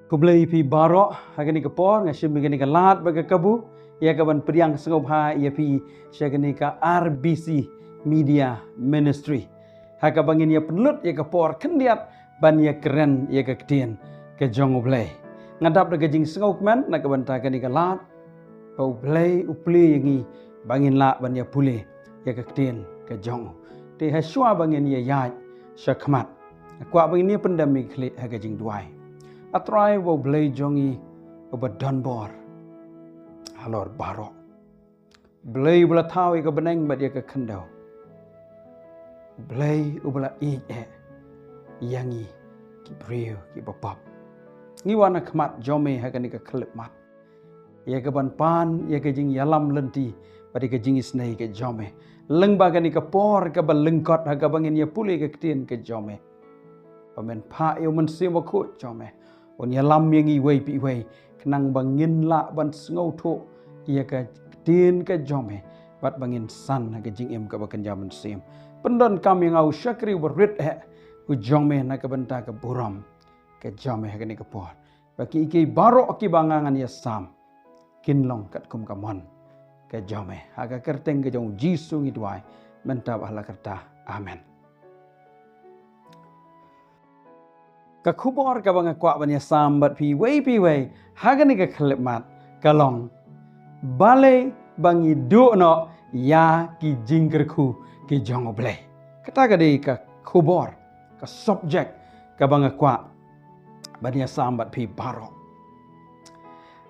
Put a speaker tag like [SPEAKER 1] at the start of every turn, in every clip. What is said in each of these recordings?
[SPEAKER 1] Kublai pi barok hagani ka por ngasim begini ka lat baga kabu ia ka ban priang sengop ha ia pi syagani ka RBC Media Ministry haka bangin ia penlut ia ka por kendiat ban ia keren ia ka ketien ke jong ublai ngadap da gajing sengop man nak ka banta kani ka lat bau blai upli yangi bangin la ban ia pule ia ka ketien ke jong te ha syua bangin ia yai syakmat kwa bangin ia pendami klik ha gajing duai atrai wo blai jongi oba donbor halor barok blai bula tawi ka beneng badia ka kendau blai ubala yangi ki brio ki bapap ngi wana khmat jome hakani ka khlep mat ya ka ban pan ya ka jing yalam lenti badi ka jing isnai ka jome leng bagani ka por ka ban lengkot ha ka bangin ya puli ka ktien ka jome pamen pa yo men simo khu jome on ya lam yang i wei pi wei kenang bangin la ban ngau tho ia ka tin ka jome bat bangin san ka jing em ka bakan jaman sim pendon kam yang au syakri berit u jome na ka benta ka buram ka jome ha ka ni ka por baki iki barok ki bangangan ya sam kinlong kat kum kamon ka jome ha ka kerteng ka jong jisu ngi duai menta bala kerta amen. Ka kubor ka banga kwa banya sambat pi wei hagani ka khlep mat kalong bale bangi do no ya ki jingkerku ki jong oblai kata ka dei ka kubor ka subject ka banga kwa banya sambat pi barok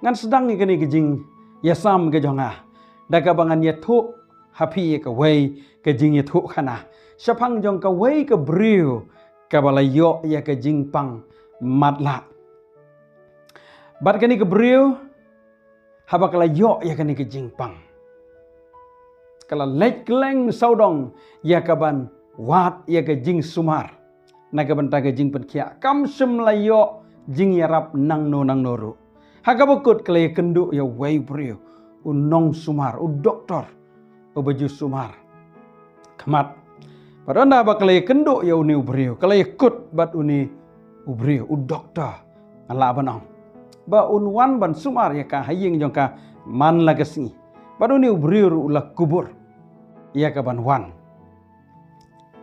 [SPEAKER 1] ngan sedang ni kani ki jing ya sam ka jonga da ka bangan ya thu happy ka wei ka jing ya thu khana syapang jong ka wei ka briu kabalayo ya ke jingpang matla bat kani ke brio haba kalayo ya kani ke jingpang kala lek kleng saudong ya kaban wat ya ke jing sumar na kaban ta ke jing penkia kam semlayo jing yarap nang no ru haga bukut kala kendu ya wei brio unong sumar u doktor u baju sumar kemat padahal bakal kendo ya uni ubrio, kalau ikut bat uni ubrio, udokta, Allah banang. Ba unwan ban sumar ya ka haying jongka man lagasni. Bat uni ubrio ulah kubur, ya ka ban wan.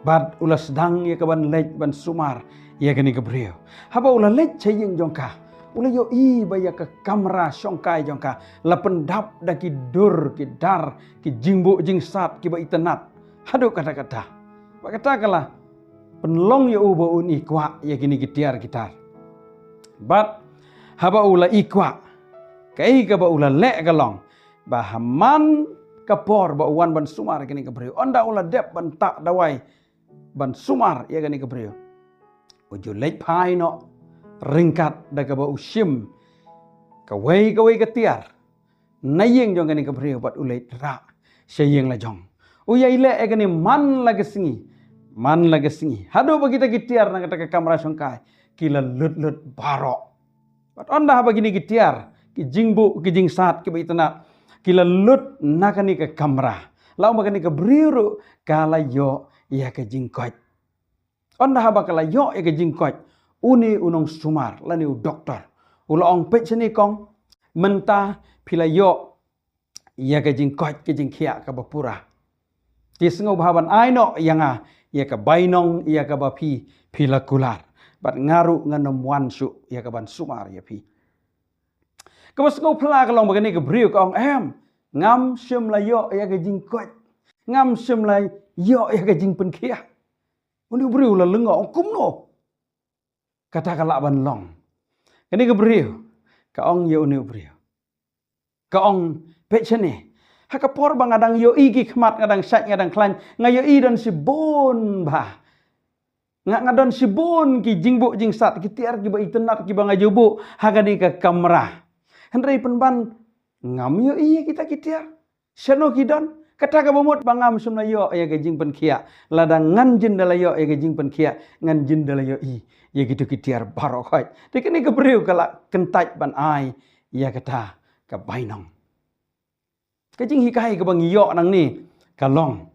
[SPEAKER 1] Bat ulah sedang ya ka ban lej ban sumar ya ka ni kubrio. Haba ulah lej haying jongka. Ulah yo i ba ya ka kamera syongkai jongka. La pendap da ki dur ki dar ki jingbu jingsat ki ba itenat. Hadu kata-kata. Katakanlah penlong ya uba un ikwa ya kini gitiar gitar. Bat haba ula ikwa kai ka ba ula le galong bahaman kapor ba wan ban sumar kini kebreu onda ula dep ban tak dawai ban sumar ya kini kebreu uju lek pai no ringkat da ka ba usim ka wei ketiar nayeng jong kini kebreu bat ulai ra sayeng la jong uyai le e kini man lagi singi hado bagi kita gitiar na kata kamera songkai kila lut barok bat onda bagi ni gitiar ki jingbu ki jingsat ki baitana kila lut nakani ke kamera lau magani ke briru kala yo ya ke jingkot onda kala yo ya ke jingkot uni unong sumar lani u doktor ula ong pech ni kong mentah pila yo ya ke jingkot ke jingkia ka bapura ti sengo bahaban aino yang ia ka bainong ia ka bapi pila kular bat ngaru nganom wansu ia ka ban sumar ia pi kabas ngau pla kalong bagani ke briu ka ong ngam sem la yo ia ka jingkot ngam sem la yo ia ka jing penkia uni briu la lenga ong kumno kata kala ban long kani ke briu ka ong yo uni briu ka ong pechene hakapor bang adang yo igi khmat ngadang sat ngadang klan ngayo i don sibon ba ngadon sibon ki jingbu jingsat ki tiar ki ba itenat ki bang ajubu hagani ka kamera hendrai penban ngam yo i kita ki tiar seno ki don kata ka bomot bangam sumna yo ya ka jing pen kia ladang ngan jin dala yo ya ka jing pen kia ngan jin dala yo i ya gitu ki tiar barokoi dikini ke breu kala kentai ban ai ya kata ka bainong kajing hikai ke bang yo nang ni kalong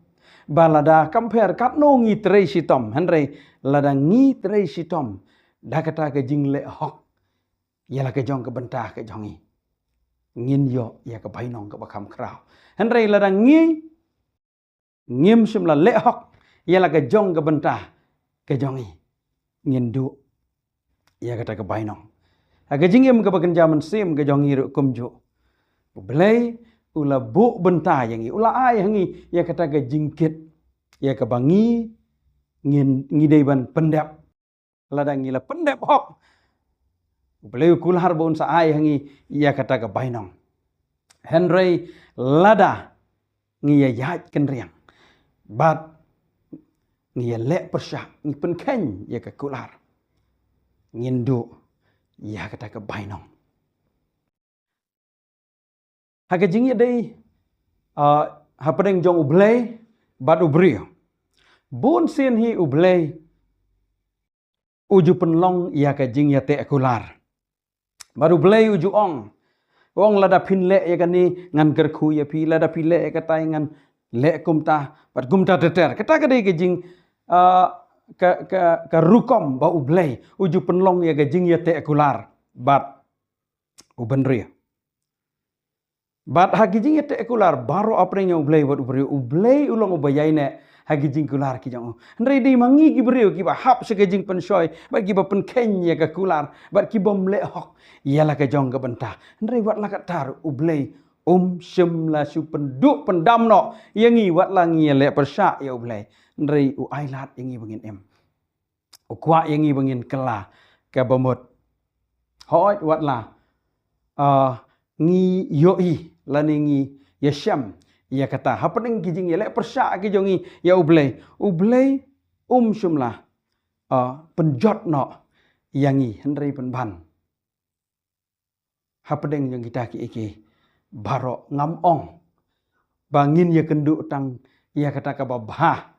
[SPEAKER 1] balada compare kat no ngi tre sitom hendrai lada ngi tre sitom da kata kajing le hok ialah ke jong ke bentah ke jongi ngin yo ya ke bainong ke bakam krau henry ladang ngi ngim simla le hok ialah ke jong ke bentah ke jongi ngin du ya kata ke bainong aga jingim ke bakan jaman sim ke jongi ru kumju belai ula bu bentah yangi ula ai hangi ya kata ke jingkit ya ke bangi ngidei ban pendap ladang ngila pendap hok belai kulhar bon sa ai hangi ya kata ke bainong henry lada ngia yat kenriang bat ngia le persyak ngi penken ya ke kulhar ngindu ya kata ke bainong haga jingi dei hapadeng jong ublei bat ubrio bon sin hi ublei uju penlong ya ke jing ya te kular baru ublei uju ong lada pinle ya kani ngan gerku ya pi lada pile ya kata ngan le kumta bat kumta teter kata ke dei ke jing ke rukom ba ublei uju penlong ya ke jing ya te kular bat ubenria bat hagijing ete ekular baro aprenya ublei wat ublei ulong ubayaine hagijing kular ki jang ndrei di mangi ki brio ki ba hap segejing pensoi ba ki ba pen kenya ka kular ba ki bom le hok yala ka jong ka bentah ndrei wat la ka tar ublei sim la su penduk pendam no yangi wat la ngi le persya ya ublei ndrei u ailat yangi bangin em u kwa yangi bangin kela ka bamut hoi wat la ngi yoi laningi yasham ya kata hapening kijing ya le persya ki jongi ya ublei sumlah penjot no yangi hendrei penban hapening yang kita ki iki baro ngam ong bangin ya kendu tang ya kata ka babah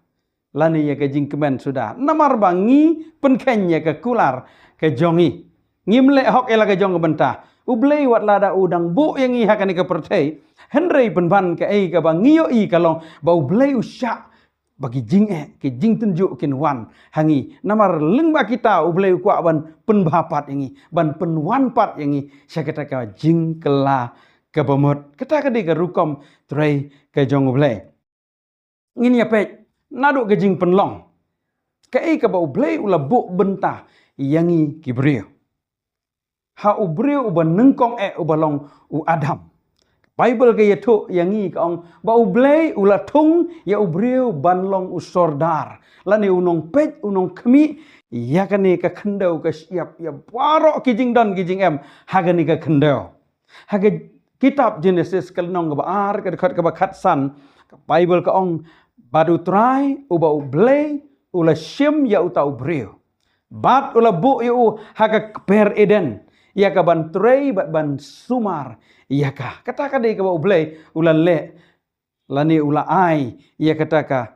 [SPEAKER 1] lani ya ke jingkemen sudah namar bangi penken ya ke kular ke jongi ngimle hok ela ke jong bentah ublei wat lada udang bu yang i hakani ke pertei henrei penban ke ei ke bangio i kalong ba ublei usyak bagi jing ke jing tunjuk kin wan hangi namar leng ba kita ublei kwa ban penbapat yangi ban penwan pat yangi syakata ka jing kela ke bemut kata ke di ke rukom trei ke jong ublei ngin ya pek nadu ke jing penlong ke ei ke ba ublei ula bu bentah yangi kibrio ha ubrio uban nengkong ubalong u Adam. Bible ke yetu yangi kaong ba ublei ula tung ya ubrio banlong usordar. Lani unong pej unong kemi ya kani ka kendau ka siap ya barok kijing dan kijing em hagani ka kendau. Haga kitab Genesis kalnong ka baar ka dekat ka bakat san Bible kaong badu trai uba ublei ula sim ya uta ubrio. Bat ula bu yu haga per Eden. Ya ka ban trei bat ban sumar ya ka kata ka dei ka ba ublei ula le lani ula ai ya kata ka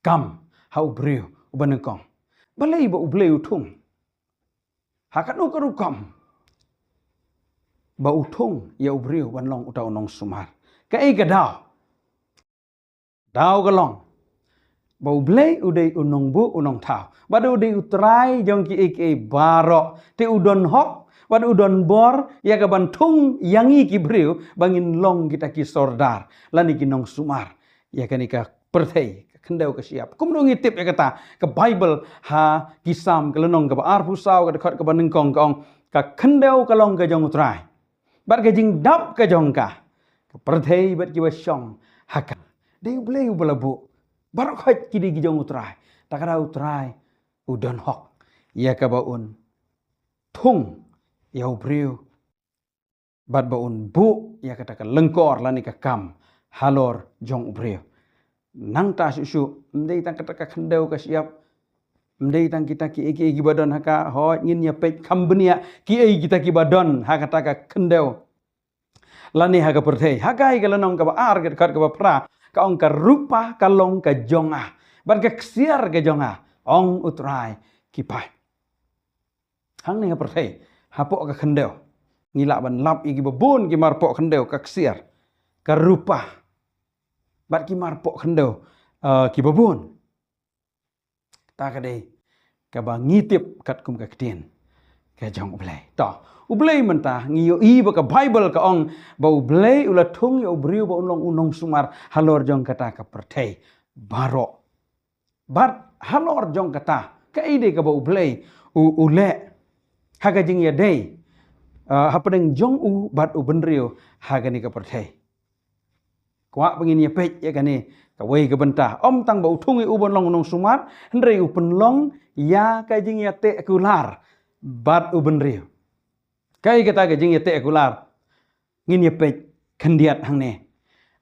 [SPEAKER 1] kam ha ubrio uban kong balai ba ublei utung ha ka no ka rukam ba utung ya ubrio ban long uta unong sumar ka ei ka dau ka long ba ublei udei unong bu unong tau badu udei utrai jong ki ek baro te udon hok wad udon bor ya ka bantung yangi ki breu bangin long kita ki sordar lani ki nong sumar ya ka ni ka perthei kendau ka siap kum no ngitip ya kata ke Bible ha kisam ke lenong ka ar pusau ka dekat ka banengkong kaong ka kendau ka long ka jong utrai bat ka jing dap ka jong ka perthei bat ki wasong haka dei ublei ubalabu barok hat kidi gijong utrai takara utrai udon hok ya ka baun tung ya ubriu bat baun bu ya kata ka lengkor lani ka kam halor jong ubriu nang ta susu mdei tang kata ka kendau ka siap mdei tang kita ki eki badon haka ho ngin ya pek kambenia ki ei kita ki badon ha kata ka kendau lani ha ka perthei hagai ka lanong ka ba ar ka dekat ka ba pra ka ong ka rupa ka long ka jonga ban ka ksiar ka jonga ong utrai kipai hang ni ka perthei hapok ka kendau ngilak ban lap igi babon ki marpok kendau ka ksiar ka rupa bat ki marpok kendau ki babon ta ka dei ka ba ngitip kat kum ka ketien ke jong ublay to ublay mentah ngiyo i ba ka Bible ka ong ba ublay ula thung yo briu ba unong sumar halor jong kata ka perthei barok bat halor jong kata ka ide ka ba ublay ule haga jing ya day hapadeng jong bat benrio haga ni ka perthei kwa pengin ya pej ya kani ka wei ka bentah om tang ba uthung i ubon long unong sumar hendrei penlong ya ka jing ya te kular bat benrio kai kata ka jing ya te kular ngin ya pej kendiat hang ne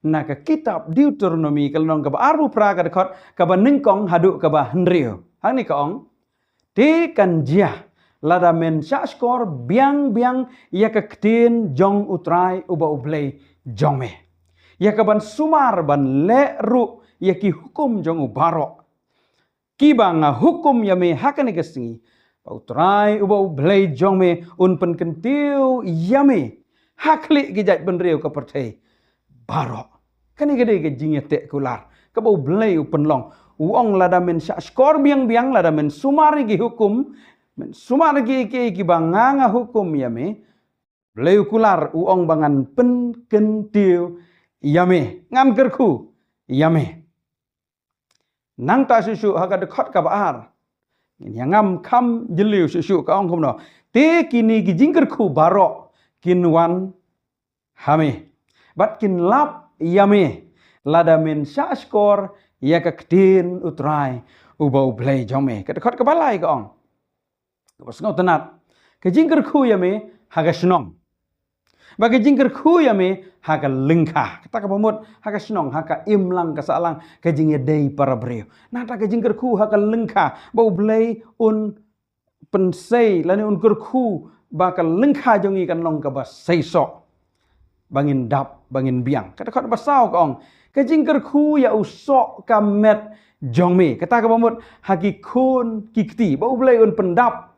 [SPEAKER 1] na ka kitab Deuteronomy kalong ka ba aru pra ka dekhot ka ba ningkong hadu ka ba hendrio hang ni ka ong te kan jia lada men sha skor biang ya ka ktin jong utrai uba ublay jong me ya ka ban sumar ban le ru ya ki hukum jong ubaro ki banga hukum ya me hakane ka singi utrai uba ublay jong me un pen kentiu ya me hakli ki jat benriu ka perthei baro kani gede ke jing te kular ka ba ublay upen long uong lada men sha skor biang lada men sumar ki hukum men sumar ki banganga hukum ya me blay kular uong bangan pen kentiu yame ngam kerku yame nang ta susu haga dekhot ka baar yang ngam kham jeliu susu ka ong komno te kini gi jingkerku barok kinwan hame bat kin lap yame lada men sha skor ya ka ktin utrai ubau blay jome ka dekhot ka balai ka ong ka pasngau tenat ka jingkerku yame haga snong bagi jingkerku yame haga lengkah kata ka pamut haga snong haga imlang ka salang ka jingya dei para breu nata ka jingkerku haga lengkah bau blay un pensei lani un kerku bakal lengkah jongi kan long ka ba seisok bangin dap bangin biang kata ka basau ka ong ka jingkerku ya usok ka met jongme kata ka pamut hagi kun kikti bau blay un pendap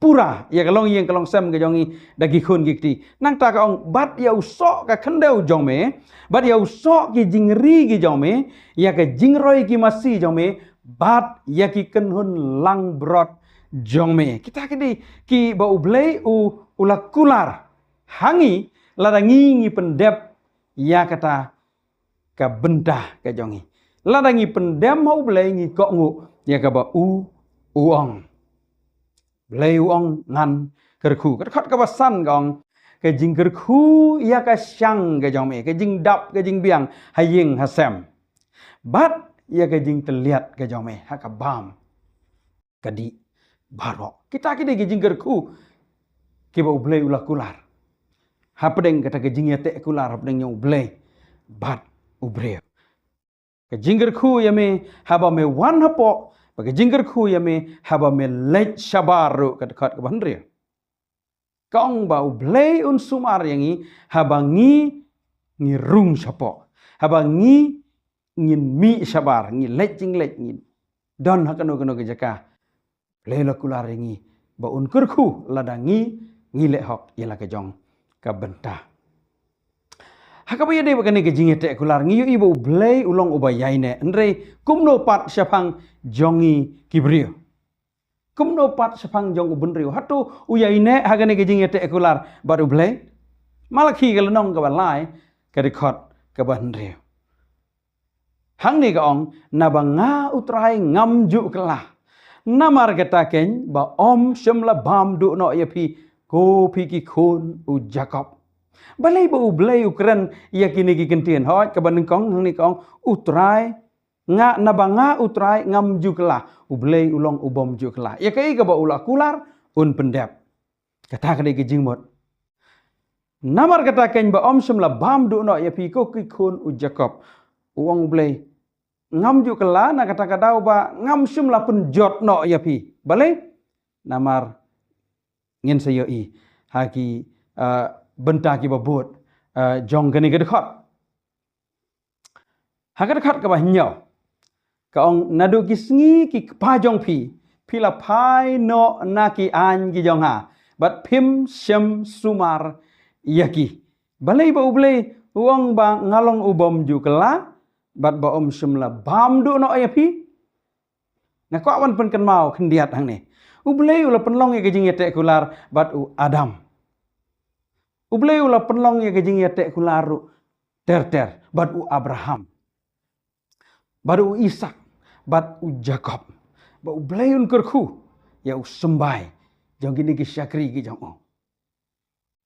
[SPEAKER 1] pura ya kalong yang kalong sem ke jongi dagi khun gikti nang ta ka ong bat ya usok ka khendeu jongme bat ya usok ki jingri ki jongme ya ka jingroi ki masi jongme bat ya ki kenhun lang brot jongme kita kedi ki ba ublay ula kular hangi ladangi pendep ya kata ka bentah ka jongi ladangi pendem mau ublay ngi kok ngu ya ka ba uong blay uong ngan kerku khot ka basan gong ke jing kerku ya ka syang ke jong me ke jing dap ke jing biang haying hasem bat ya ke jing teliat ke jong me ha ka bam kadi barok kita kide ke jing kerku ke ba ublay ula kular ha pedeng kata ke jing ya te kular pedeng nyong ublay bat ubre ke jing kerku ya me ha ba me wan hapo bagi jingkerku ya me haba me lech shabaru kat ka bandria kaong ba ublay un sumar yangi haba ngi rung sapo haba ngi ngin mi shabar ngi lech jing lech ngi don hakano ke jaka lela kular yangi ba un kerku ladangi ngi le hok yela ke jong ka bentah hakabaya de bakane ke jinge te kular ngi ibu ublay ulong ubayaine andre kumno pat syapang jongi kibrio kumno pat syapang jong ubunrio hatu uyaine hagane ke jinge te kular baru ublay malaki ke lenong ka balai ka rekhot ka bandrio hang ni ka ong nabanga utrai ngamju kelah namar kataken ba om syamla bam du no yapi ko piki khun u Jacob balai ba ublay ukran ya kini ki kentien hoj ka bandeng kong hang ni kong utrai nga nabanga utrai ngam juklah ublay ulong ubom juklah ya kai ka ba ula kular un pendep kata ka ki jingmot namar kata ken ba om semla bam du no ya pi ko ki khun u Jacob uang ublay ngam juklah na kata ka dau ba ngam semla penjot no ya pi balai namar ngin sayo i haki bentah ki babut jong gani ke dekhot ha ka dekhot ka ba nyau ka ong nadu ki sngi ki pa jong pi la phai no na ki an ki jong ha bat phim shem sumar yaki balai ba ublay uang ba ngalong ubom ju kala bat ba om semla bam du no yapi na ko awan pen kan mau khendiat hang ni Ublay ula penlong ya kejing yatek kular bat u Adam. Ublay ula penlong ya kejing yatek kular ter bat u Abraham. Bat u Ishak bat u Jacob. Bat ublay un kerku ya u sembai. Jong gini ki syakri ki jong o.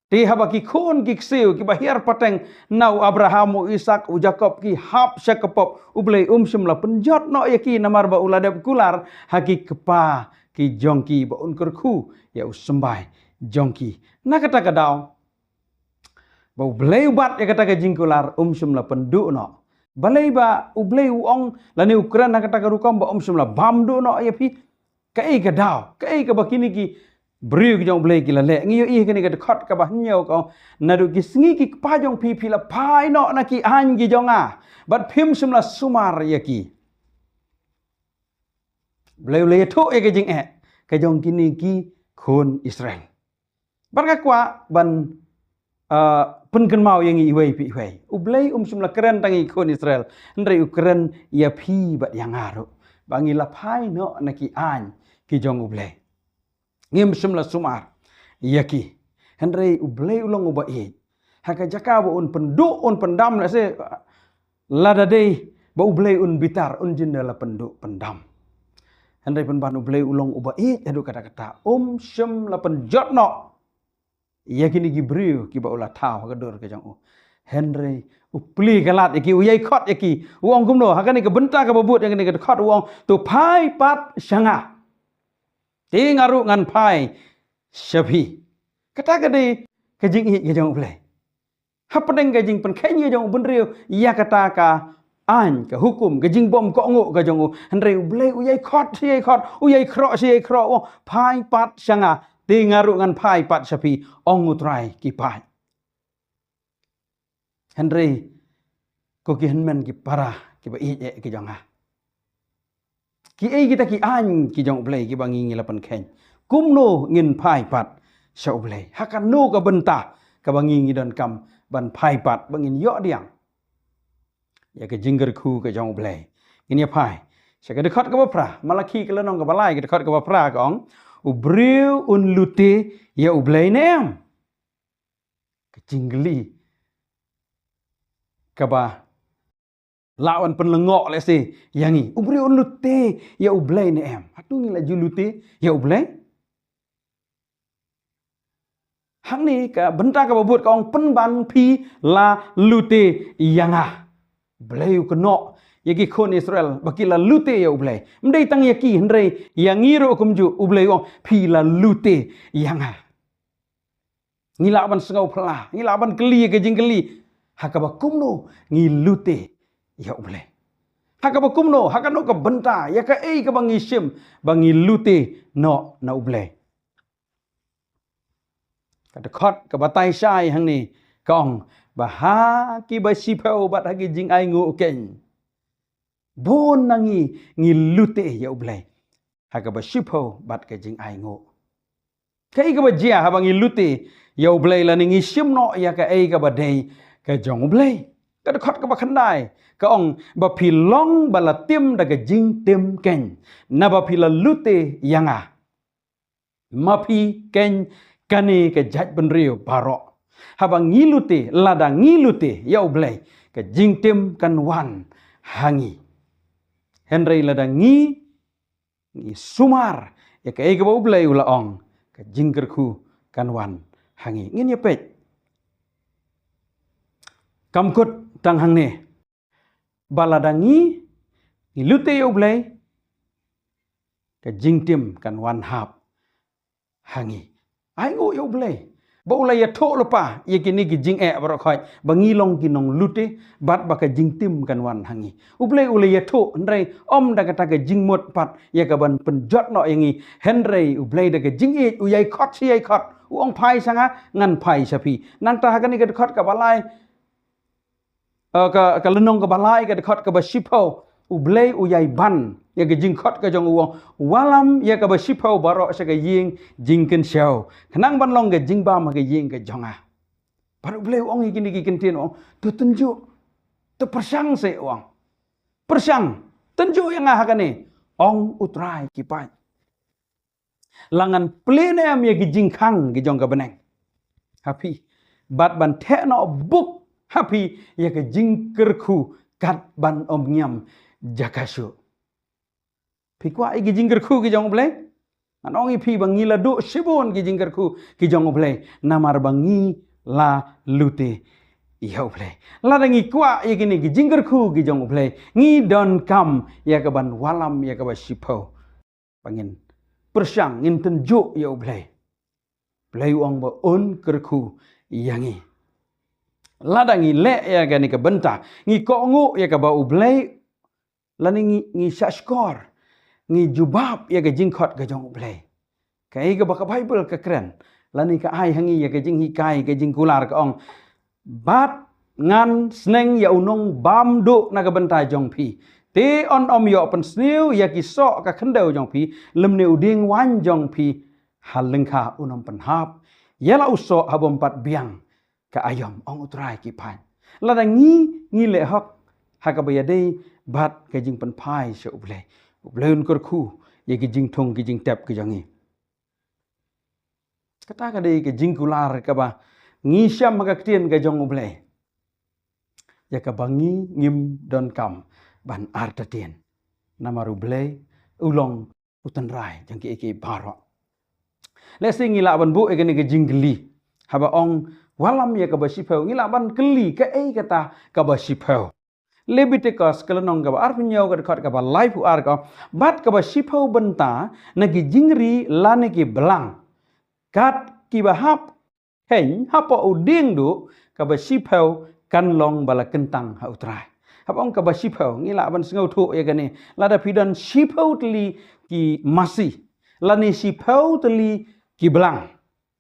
[SPEAKER 1] Ti haba ki khun ki ksiu ki bahir pateng nau Abraham u Ishak u Jacob ki hap syakapop ublay semla penjot no ya ki namar ba uladap kular haki kepa ki jongki ba un kerku ya sembai jongki na kata kadau ba ublay bat ya kata ka jingkular semla pendu no balai ba ublay uong lani ukran na kata karukam ba semla bamdu no ya pi kai kadau kai ka bakini ki beriu ki jong blay ki lale ngiyo ih kini ka dekat ka bah nyau ka nadu ki sngi ki pa jong pi la pai no na ki an ki jong a bat phim semla sumar ya ki blay le tho ya ke jing ka jong kini ki khun Israel bat ka kwa ban pen kan mau yang i wei pi wei ublay semla keren tangi khun Israel ndrei ukren ya pi bat yang aru bangi la pai no na ki an ki jong ublay ngim semla sumar yaki hendrei ublay ulong ubai haka jaka ba un pendu un pendam la se lada dei ba ublay un bitar un jindala pendu pendam hendrei penban ublay ulong ubai adu kata-kata semla penjot no yaki ni gibriu ki ba ula tau ka dor ka jang u hendrei upli kalat yaki uyai khot yaki uong kumno haka ni ka benta ka babut yang ni ka khot uong tu pai pat syanga ngaru ngan pai syafi kata kade kejing i kejong play hapedeng kejing pen kenya jong benriu ya kata ka an ka hukum kejing bom ko ngu ka jong hendrei blay uyai khot uyai kro pai pat sanga ngaru ngan pai pat syafi ong utrai ki pai hendrei ko ki henmen ki parah ki ba i ki jong a ki ai kita ki an ki jong blay ki bangi ngilapan ken kumno ngin pai pat sa blay hakan no ka benta ka bangi ngidon kam ban pai pat bangin yo diang ya ke jingger khu ka jong blay ini pai sa ka dekat ka bapra malaki ka lenong ka balai ka dekat ka bapra ka ong ubriu un lute ya blay nem ka jinggeli ka ba lawan penlengok le se yangi ubri un lute ya ublay ne em hatu ni la julute ya ublay hang ni ka benta ka babut ka ong penban pi la lute yanga blay ka no yaki khon Israel bakila lute ya ublay mdei tang yaki hendrei yangi ro kumju ublay ong pi la lute yanga ngilaban sengau pla ngilaban keli ke jingkeli hakaba kumno ngi lute ya ublay haka bakumno haka no ka benta ya ka ka bangi sim bangi lute no na ublay ka dekat ka batai sai hang ni kong baha ki ba sipau bat hagi jing ai ngu ken bon nangi ngi lute ya ublay haka ba sipau bat ka jing ai ngu kai ka ba jia ha bangi lute ya ublay la ni ngi sim no ya ka ka ba dei ka jong ublay ka dekat ka ba khandai ka ong ba pilong bala tim daga jing tim ken na ba pila lute yanga mapi ken kani ke jaj benrio barok haba ngilute lada ngilute ya ublay ka jing tim kan wan hangi henry lada ngi sumar ya ka ba ublay ula ong ka jing kerku kan wan hangi ngin ya pet kamkut tang hang ne baladangi ilute ya ublay ka jingtim kan wan hap hangi ai ngo ya ublay ba ulay ya tho lepa ye kini ki jing barok khoi bangi long kinong lute bat ba ka jingtim kan wan hangi ublay ya tho ndrei om da kata ka jing mot pat ya ka ban penjot no yangi henrei ublay da ka jing uyai khot si ai khot uong pai sanga ngan pai sapi nang ta hakani ka khot ka balai ka lenong ka balai ka dekat ka basipau ublay uyai ban ya ka jingkot ka jong uong walam ya ka basipau barok sa ka ying jingken show kenang ban long ka jingba ma ka ying ka jonga par ublay uong ikini ki kentin uong tu tunjuk tu persang se uong persang tunjuk yang hakani ong utrai ki pai Langan plane am ya ki jing khang ki jong ka beneng. Happy. Bat ban te no buk happy ya ka jing kerku kat ban om nyam jakashu. Pi kwa ki jing kerku ki jong bleng. Anong pi bang ngila do shibon ki jing kerku ki jong bleng. Namar bangi la lute. Iya play. Lada ngi kwa ya gini ki jing kerku ki jong play. Ngi don kam ya ka ban walam ya ka ba shipo. Pangin persyang ngin tenjuk ya play. Play uang ba on kerku yangi. Lada ngi le ya gani ka benta. Ngi kongu ya ka ba ublay. Lani ngi syashkor. Ngi jubab ya ka jingkot ka jong ublay. Kai ka baka Bible ka keren. Lani ka ai hangi ya ka jing hikai ka jing kular ka ong. Bat ngan sneng ya unong bam do na ka benta jong pi. Te on om yo pen sniu ya ki so ka khendau jong pi. Lem ne uding wan jong pi. Hal lengka unom pen hap. Yala uso habom pat biang. Ka ayam ong utrai ki pan. Lada ngi le hok. Haka bayadei bat ka jing pen pai se ublay. Ublay un kurku. Ya ki jing thong ki jing tep ki jangi. Kata ka dei ki jing kular ka ba. Ngi syam maka ketien ka jong ublay. Ya ka bangi ngim don kam. Ban artatien. Nama ublay. Ulong utan rai. Jang ki eki barok. Lesi ngila ban bu eka ni ka jing geli. Haba ong walam ya ka basipau. Ngila ban geli ka kata ka basipau. Leviticus kelenong ka ba arpinyau ka dekat ka ba life ar ka. Bat ka basipau benta. Nagi jingri lani ki belang. Kat ki bahap. Heng hapa uding du. Ka basipau kan long bala kentang ha utrai. Haba ong ka basipau. Ngila ban sengau tu ya ka ni. Lada pidan sipau teli ki masih. Lani sipau teli ki belang.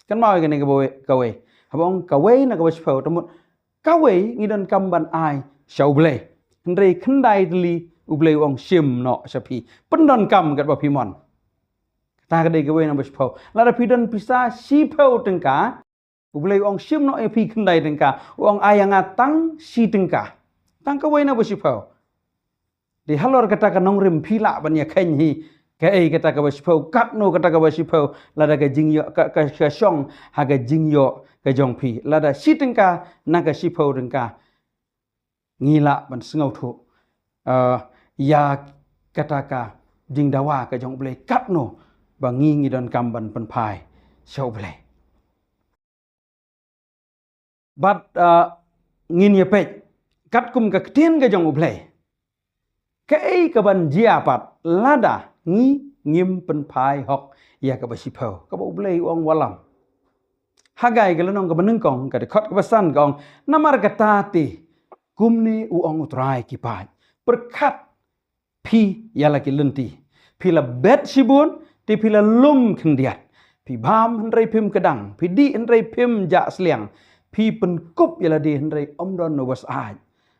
[SPEAKER 1] Kan mau gani kawe. Habang kawe na kabasipau tamut. Kawe ngidan kamban ai syau blay. Hendrai kendai teli ublay wong sim no sapi. Pendon kam kat bapimon. Ta kadai kawe na basipau. Lada pidan pisa sipau tengka. Ublay wong sim no epi kendai tengka. Wong ayang atang si tengka. Tang kawe na basipau. Di halor kata kanong rim pila banya kenyi. Kai kata ka basipau kat no kata ka basipau lada ka jingyo ka syong ha ka jingyo ka jong pi lada sitengka na ka sipau dengka ngila ban sengau thu ya kata ka jingdawa ka jong blai kat no bangi ngi don kamban pen pai syau blai bat ngin ye pej kat kum ka ketien ka jong blai kai ka ban jia pat lada ngi ngim pen pai hok ya ka basipau ka bo blai ong walam hagai ka lenong ka benengkong ka dekot ka basan ka ong namar ka tati kumni ong utrai ki pai perkat pi yala ki lenti pi la bet sibun ti pi la lum kendiat pi bam hendrai pim kedang pi di hendrai pim ja sliang pi pen kup yala di hendrai om don no was ai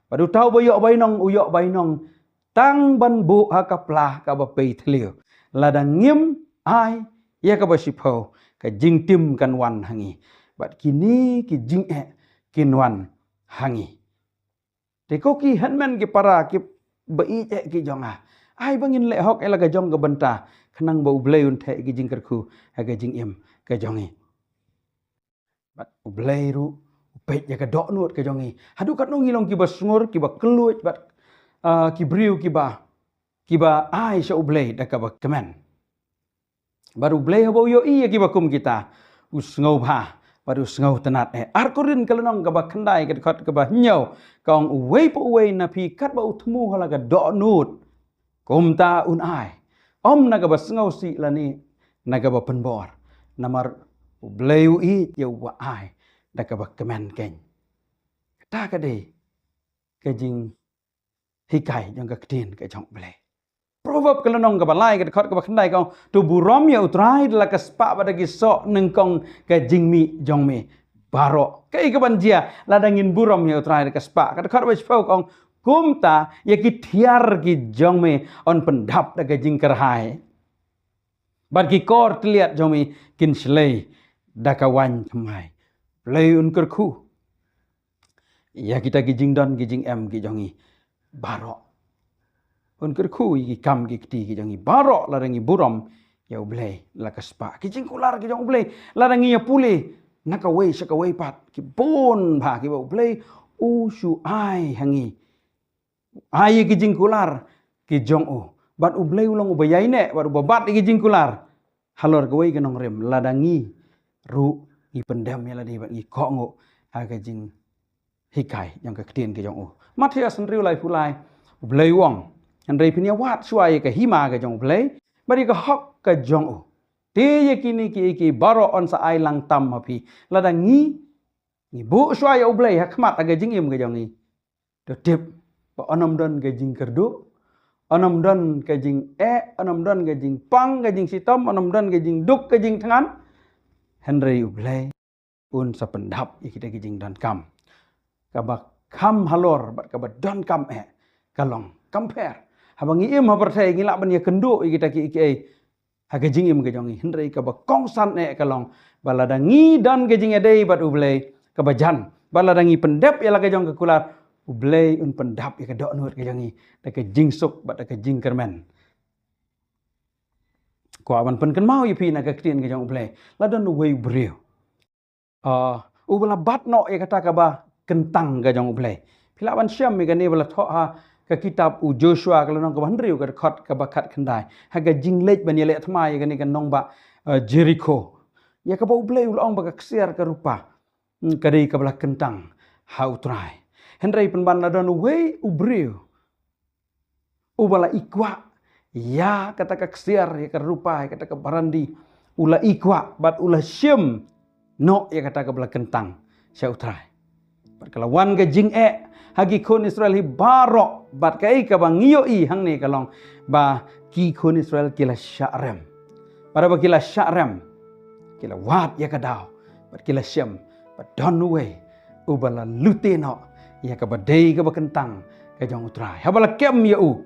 [SPEAKER 1] padu tau boyo bainong uyo bainong tang ban bu ha ka plah ka ba pei thliu lada ngim ai ya ka ba sipau ka jing tim kan wan hangi bat kini ki jing kin wan hangi te ko ki hanmen ki para ki ba i ki jonga ai bangin le hok ela ka jong ka benta khnang ba ublei un the ki jing kerku ha ka jing im ka jongi bat ublei ru pei ya ka dok nut ka jongi hadu kat no ngilong ki ba sungur ki ba keluj bat kibriu kiba ai sya ublay da ka ba kemen baru ublay habo yo iya kiba kum kita usngau ba baru usngau tenat arkorin kalenong ka ba kendai ka khot ka ba nyau kong uwei po uwei na pi kat ba utmu hala ka do nut kum ta un ai om na ka ba sngau si lani na ka ba penbor namar ublay i yo wa ai da ka ba kemen ken ta ka de ka jing hikai yang ka ketien ka jong blai proverb kelenong ka balai ka khot ka khandai ka tu burom ya utrai la ka spa pada ki so nengkong ka jingmi jongme baro kai ka banjia la dangin burom ya utrai ka spa ka khot ba spau kong kumta ya ki thiar ki jongme on pendap da ka jing kerhai bar ki kor tliat jongme kin slei da ka wan thamai play un kerku ya kita ki jing don ki jing em ki jongi barok un kerku ki kam ki kti ki jangi barok la rangi buram ya ublay la kaspa ki jingkular ki jong ublay la dangi ya puli nakaway sakaway pat ki bon ba ki ba ublay u shu ai hangi ai ki jingkular ki jong u bat ublay ulang ubayai ne bat ubabat ki jingkular halor gawai ke nong rem la dangi ru i pendam ya la di bat i kongo aga jing hikai yang ke ketien ke jong u Matias nriu lai pulai ublay wong andai pinia wat suai ke hima ke jong ublay bari ke hok ke jong u te ye kini ki baro on sa ai lang tam api lada ngi bu suai ublay hakmat aga jing im ke jong ni de tip ba onom don ke jing kerdu onom don ke jing onom don ke jing pang ke jing sitom onom don ke jing duk ke jing tangan Henry ublay un sa pendap kita ke jing dan kam kabak kam halor bat kabat don kam kalong compare habang im hapertai ngilak ban ya kendu kita ki haga jingim ke jongi hendrai ka ba kongsan kalong balada ngi dan ke jing adai bat ublay ka bajan balada ngi pendap ya la ke jong ke kular ublay un pendap ya ke dok nut ke jongi da ke jing suk bat da ke jing kermen ko aban pen kan mau ipi na ke krien ke jong ublay la don way brio ubala bat no ya kata ka ba kentang ke jong ublay pila ban syam mi gani bala tho ha ke kitab u Joshua kalau nong ke handriu ke khot ke bakat kendai haga jinglej ban yele thmai ke ni kan nong ba Jericho ya ke bau blei ulong ba ksiar ke rupa kadai ke bala kentang hau trai hendrai penban la don we ubriu ubala ikwa ya kata ke ksiar ya ke rupa ya kata ke barandi ula ikwa bat ula syem no ya kata ke bala kentang syau trai bat kalawan ke jing hagi kon Israel hi barok bat kai ka bang iyo i hang ni kalong ba ki kon Israel kila syarem pada ba kila syarem kila wat ya ka daw bat kila syam bat don way ubala luteno ya ka badai ka bakentang ka jong utrai habala kem ya u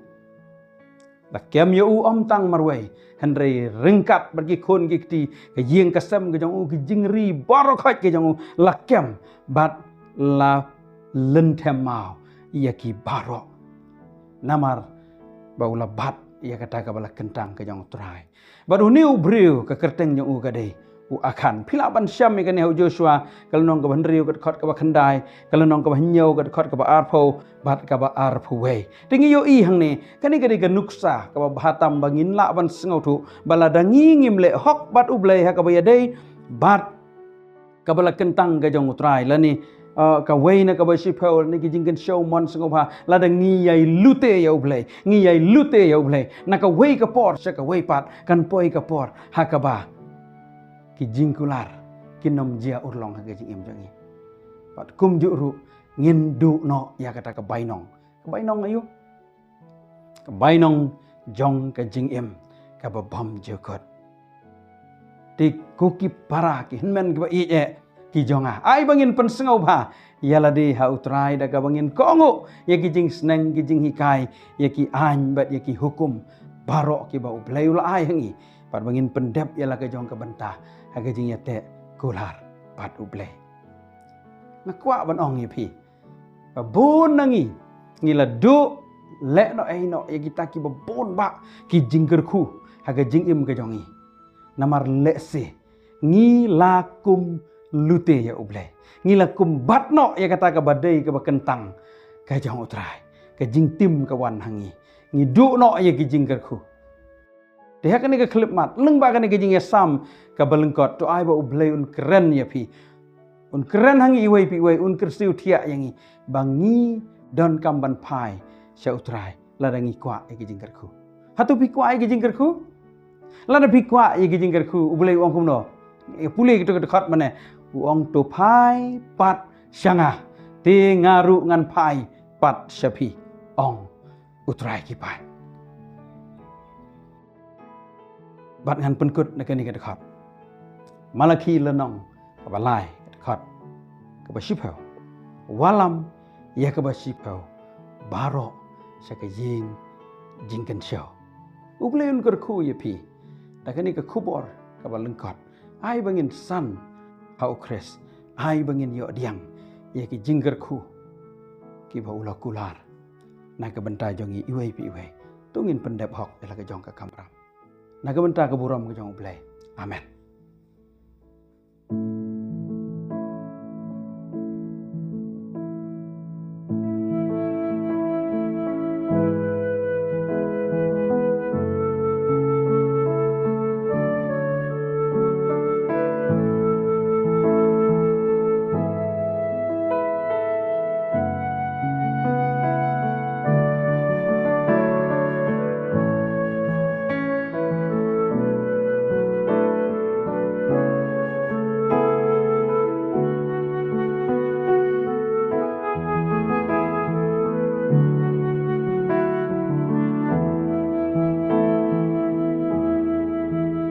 [SPEAKER 1] la kem ya u om tang marway Henry ringkat bagi kon gikti ka yeng kasam ka jong u ki jingri barokhat ka jong u la kem bat la lentem mau ia ki barok namar baula bat ia kata ka bala kentang ke jong trai baru niu briu ke kerteng jong u kadai u akan pila ban syam ke ne Joshua kalau nong ka bandriu ke khot ka ba khandai kalau nong ka nyau ke khot ka ba arpo bat ka ba arpo we tingi yo i hang ni kani kadai ka nuksa ka ba hatam bangin la ban sengau tu bala dangi ngim le hok bat ublai ha ka ba yadai bat ka bala kentang ke jong trai la ni ka way na ka ba shipol ni kijingkan show mon sangopha la da ngi yai lute ya ublay ngi yai lute ya ublay na ka way ka por sa ka way pat kan poi ka por ha ka ba kijingkular kinom jia urlong ha kijing im jangi pat kum juru ngin du no ya kata ka bainong ayu ka bainong jong ka jing im ka ba bam jukot ti kuki para ki hinmen ka ba i ki jonga ai bangin pensengau ba yala di ha utrai da ka bangin kongo ya ki jing sneng ki jing hikai ya ki an bat ya ki hukum barok ki ba ublai ula ai hangi pat bangin pendep yala ka jong ka bentah ha ka jing ya te kular pat ublai ngakwa ban ong ya pi ba bon nangi ngila du le no ai no ya kita ki ba bon ba ki jing kerku ha ka jing im ka jongi namar le se ngi lakum lute ya ublay ngila kumbat no ya kata ka badai ka bakentang ka jong utrai ka jing tim ka wan hangi ngi du no ya ki jing kerku de ha kan ka klip mat leng ba kan ka jing ya sam ka balengkot to ai ba ublay un keren ya pi un keren hangi iwai pi wai un kersiu thia yangi bangi don kamban pai sya utrai la dangi kwa ya ki jing kerku hatu pi kwa ya ki jing kerku la na pi kwa ya ki jing kerku ublay ong kum no puli gitu ke dekat mana uang to pai pat syanga ti ngaru ngan pai pat syapi ong utrai ki pai bat ngan penkut nak ni ke dekat malaki lenong ka balai ke dekat ka basipau walam ya ka basipau baro saka jingkan syau ubleun kerku ya pi tak ni ke kubor ka balengkot ai bangin san hau kres ai bangin yo diang ya ki jinggerku ki ba ula kular na ka bentai jongi iwai pi iwai tungin pendep hok ela ka jong ka kamram nak kebentar keburam ke jong play. Amen.